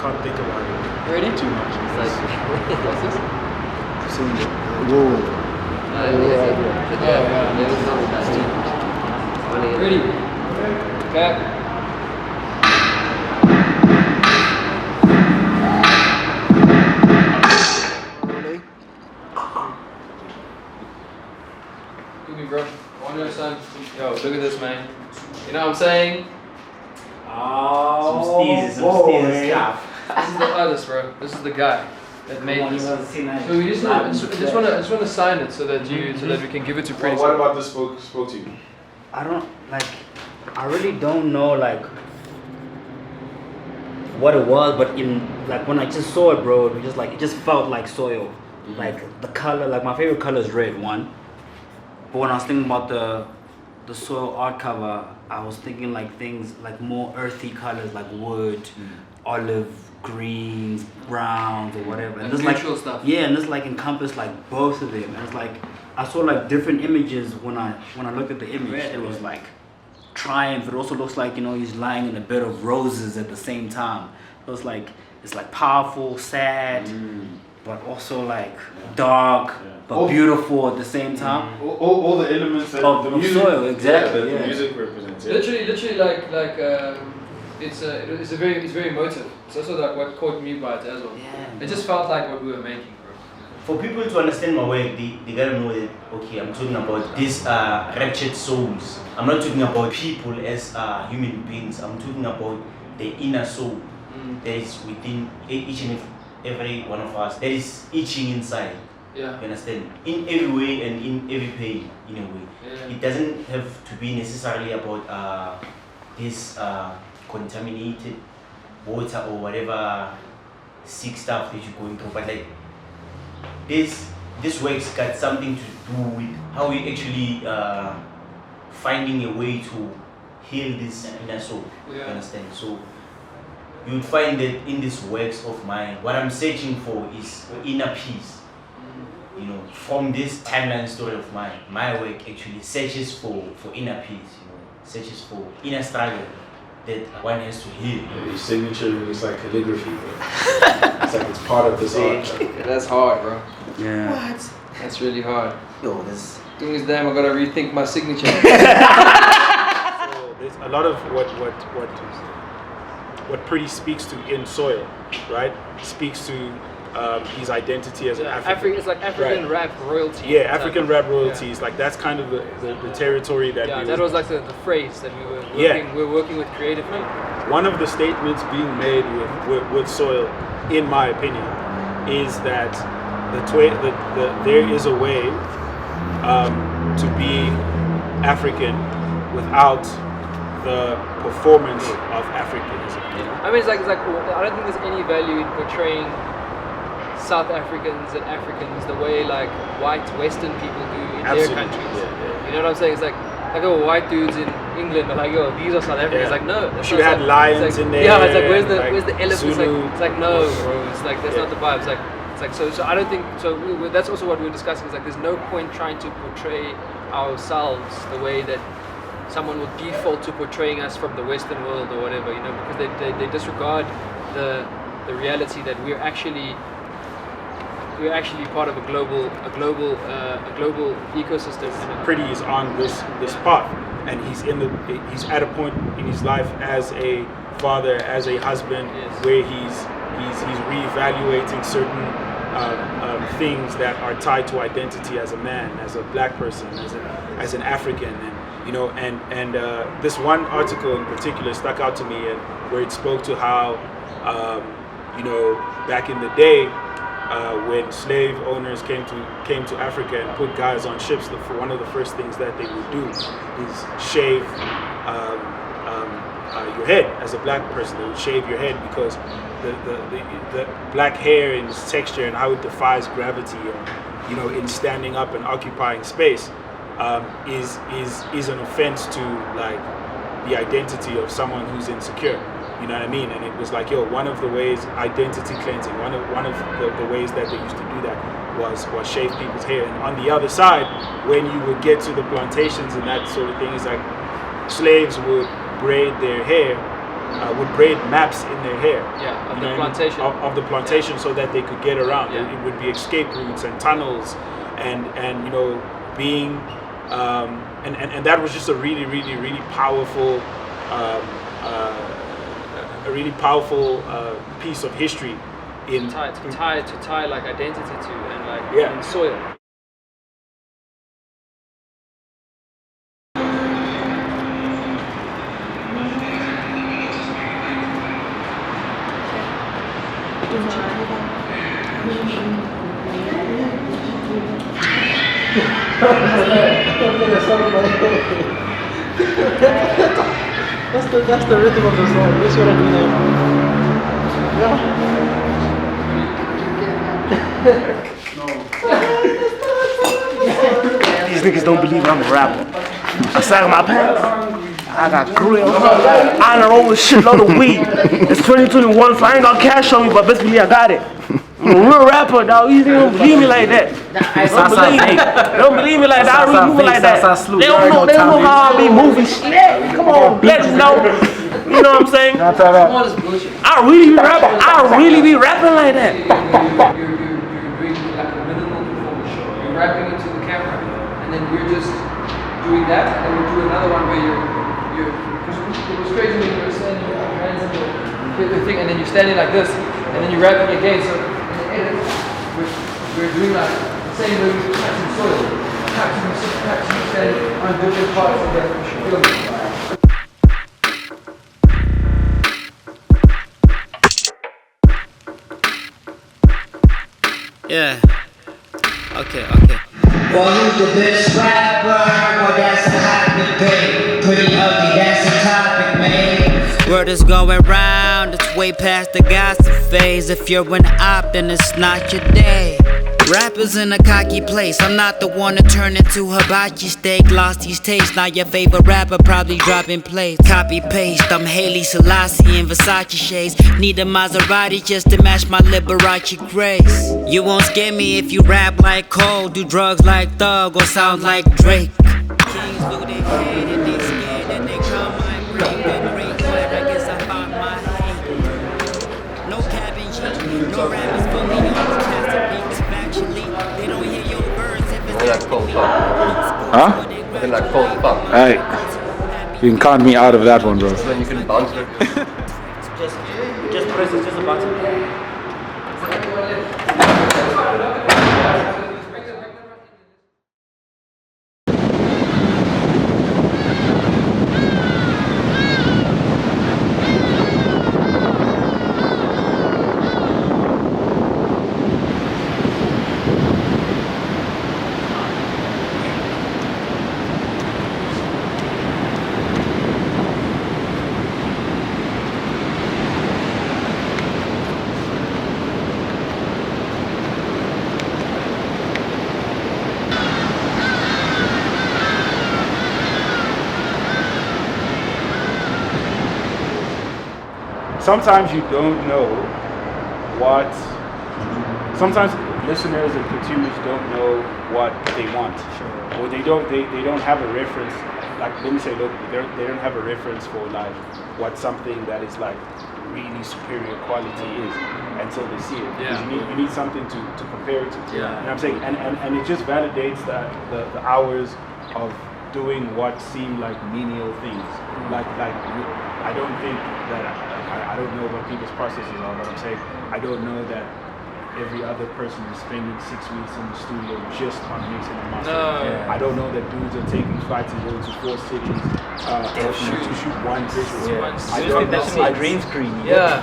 can't think about it Ready? too much. What's this? Whoa. Ready? Okay. Look at me, bro. I know, son. Yo, look at this, man. You know what I'm saying? Some steezes stuff. This is the artist, bro. This is the guy that made this. So we just want to sign it so that we can give it to Priddy. What about this spoke to you? I really don't know what it was, but when I just saw it, bro, it just felt like soil. Like the color, like my favorite color is red, one. But when I was thinking about the soil art cover, I was thinking like things like more earthy colors like wood, olive, greens, browns or whatever. And this neutral stuff. Yeah, and this encompassed like both of them. And it's like I saw like different images when I looked at the image. It was like triumph. It also looks like, he's lying in a bed of roses at the same time. So it's like powerful, sad, but also like dark, but beautiful at the same time. All the elements that of the music, soil, exactly. the music represents. Yeah. Literally, it's very emotive. It's also like what caught me by it as well. Yeah, it just felt like what we were making, bro. For people to understand my work, they gotta know that, okay, I'm talking about these raptured souls. I'm not talking about people as human beings. I'm talking about the inner soul that is within each and every one of us. That is itching inside. Yeah. You understand? In every way and in every pain, in a way. Yeah. It doesn't have to be necessarily about this contaminated water or whatever sick stuff that you're going through, but like this work's got something to do with how we actually finding a way to heal this inner soul. You understand? So you would find that in these works of mine, what I'm searching for is inner peace. From this timeline story of mine, my work actually searches for inner peace, searches for inner struggle that one has to heal. Your signature is like calligraphy, bro. It's like it's part of this art. Yeah, that's hard, bro. Yeah. What? That's really hard. Yo, this. Doing this damn, I gotta rethink my signature. So there's a lot of what Priddy speaks to in soil, right? Speaks to his identity as an African. It's like African rap royalty. Yeah, African rap royalties. Like that's kind of the territory that. Yeah, that was like the phrase that we were working with creatively. One of the statements being made with soil, in my opinion, is that there is a way to be African without the performance of Africanism. I mean, it's like I don't think there's any value in portraying South Africans and Africans the way like white Western people do in their countries. Yeah. You know what I'm saying? It's like white dudes in England are like, yo, these are South Africans. It's like, no. You had lions in there. Yeah, it's like, where's the elephants? It's like, no, Zulu. bro. It's like, that's not the vibe. It's like, so I don't think, that's also what we were discussing. It's like, there's no point trying to portray ourselves the way that someone would default to portraying us from the Western world or whatever, because they disregard the reality that we're actually part of a global ecosystem. Priddy is on this path, and he's at a point in his life as a father, as a husband, where he's reevaluating certain things that are tied to identity as a man, as a black person, as an African, and this one article in particular stuck out to me, and where it spoke to how back in the day, when slave owners came to Africa and put guys on ships, one of the first things that they would do is shave your head. As a black person, they would shave your head because the black hair and its texture and how it defies gravity, and in standing up and occupying space, is an offense to like the identity of someone who's insecure. You know what I mean? And it was like, one of the ways, identity cleansing, one of the ways that they used to do that was shave people's hair. And on the other side, when you would get to the plantations and that sort of thing, it's like slaves would braid their hair would braid maps in their hair. Yeah, of You the know what I mean? plantation. Of the plantation, so that they could get around. Yeah. It would be escape routes and tunnels, and you know, being and that was just a really powerful piece of history in to tie like identity to and like Yeah. and soil. That's the rhythm of the song. That's what I do now. These niggas don't believe I'm a rapper. I sag my pants. I got grills. I don't roll a shitload of weed. It's 2021, so I ain't got cash on me, but best believe I got it. I'm a real rapper, dog. You don't believe me like that. Don't believe me like that. I don't really move like that. They don't know how I be moving shit. Come on, let us know. You know what I'm saying? I really be rapping like that. You're doing like a minimal performance show. You're rapping into the camera, and then we're just doing that, and then we'll do another one where you're because it was crazy when you were standing with your hands in the thing, and then you're standing like this, and then you're rapping again. So in the edit, we're doing like the same way we're touching soil, touching, standing on different parts of the film. Yeah. Okay. Well, who's the best rapper? Well, that's a hot debate. Pretty ugly, that's a topic, man. Word is going round, it's way past the gossip phase. If you're an op, then it's not your day. Rappers in a cocky place, I'm not the one to turn into hibachi steak. Lost these tastes, now your favorite rapper probably dropping plates. Copy paste, I'm Hailey Selassie in Versace shades. Need a Maserati just to match my Liberace grace. You won't scare me if you rap like Cole, do drugs like Thug, or sound like Drake. Kings do they hate and they scared and they come my brain. Good great, but I guess I found my hate. No cabin G, no rappers for me on the classic beats. Factually, they don't hear your words if it's That's cold fuck. Huh? I think that cold fuck. Hey, you can count me out of that one, bro. So then you can bounce it. Just press it, just a button. Sometimes you don't know what. Sometimes listeners and consumers don't know what they want, or they don't have a reference. Like, let me say, look, they don't have a reference for like what something that is like really superior quality is until they see it. Yeah. Because you need something to compare it to. Yeah. You know what I'm saying? And it just validates that the hours of doing what seem like menial things. Like I don't think that I don't know what people's processes are, but I'm saying I don't know that every other person is spending 6 weeks in the studio just on mixing and mastering. No. I don't know that dudes are taking flights and going to 4 cities to shoot one visual. Yeah. I don't know. That's my dream screen. Yeah.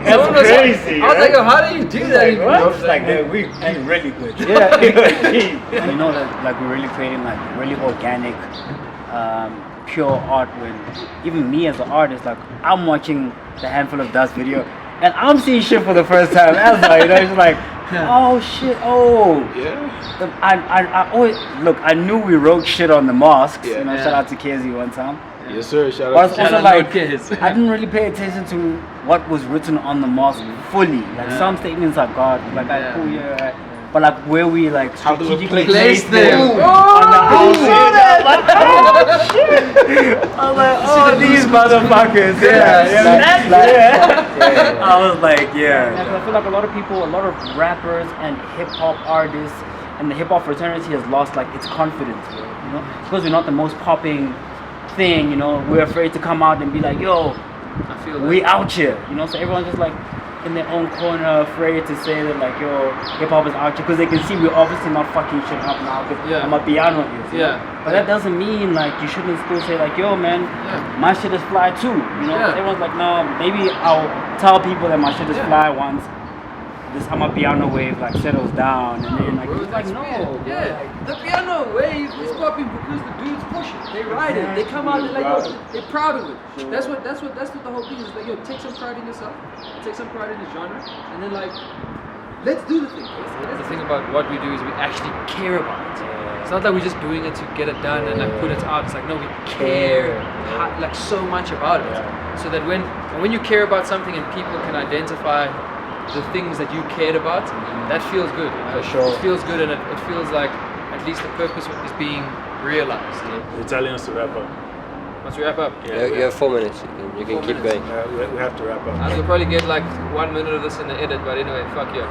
That's crazy. I was like, how do you do that? What? Like we really good. Yeah. You know that like we're really creating like really organic, pure art. When even me as an artist, like I'm watching the Handful of Dust video, and I'm seeing shit for the first time ever. You know, it's like, oh shit, oh. Yeah. I always look. I knew we wrote shit on the mosques. Yeah. You know, shout out to KZ one time. Yes, sir. Shout But out. also like, I didn't really pay attention to what was written on the mosque fully. Like some statements are God. Like, cool, yeah. but like where we like strategically place them. on the house. I was like, oh, these motherfuckers. I was like, yeah. I feel like a lot of people, a lot of rappers and hip hop artists and the hip hop fraternity has lost like its confidence, bro, you know, because we're not the most popping thing, you know. We're afraid to come out and be like, yo, I feel we out here, you know. So everyone's just like in their own corner, afraid to say that like, yo, hip hop is out here, because they can see we're obviously not fucking shit up now because I'm a piano is, you know? But that doesn't mean like you shouldn't still say like, yo, man, my shit is fly too, you know. Everyone's like, no, maybe I'll tell people that my shit is fly once this I'm a piano wave like settles down, and then like it's like no, the piano wave is popping because the dudes push it, they ride it, they come out, they're like, yo, they're proud of it. That's what the whole thing is. Like, yo, take some pride in yourself, take some pride in the genre, and then like, let's do the thing. The thing about what we do is we actually care about it. It's not that we're just doing it to get it done and like put it out. It's like, no, we care like so much about it, so that when you care about something and people can identify the things that you cared about, that feels good. For sure. It feels good, and it feels like at least the purpose is being realized. You're telling us to wrap up. Must we wrap up? Yeah, you have 4 minutes. You can keep going. We have to wrap up. I'll probably get like 1 minute of this in the edit, but anyway, fuck you.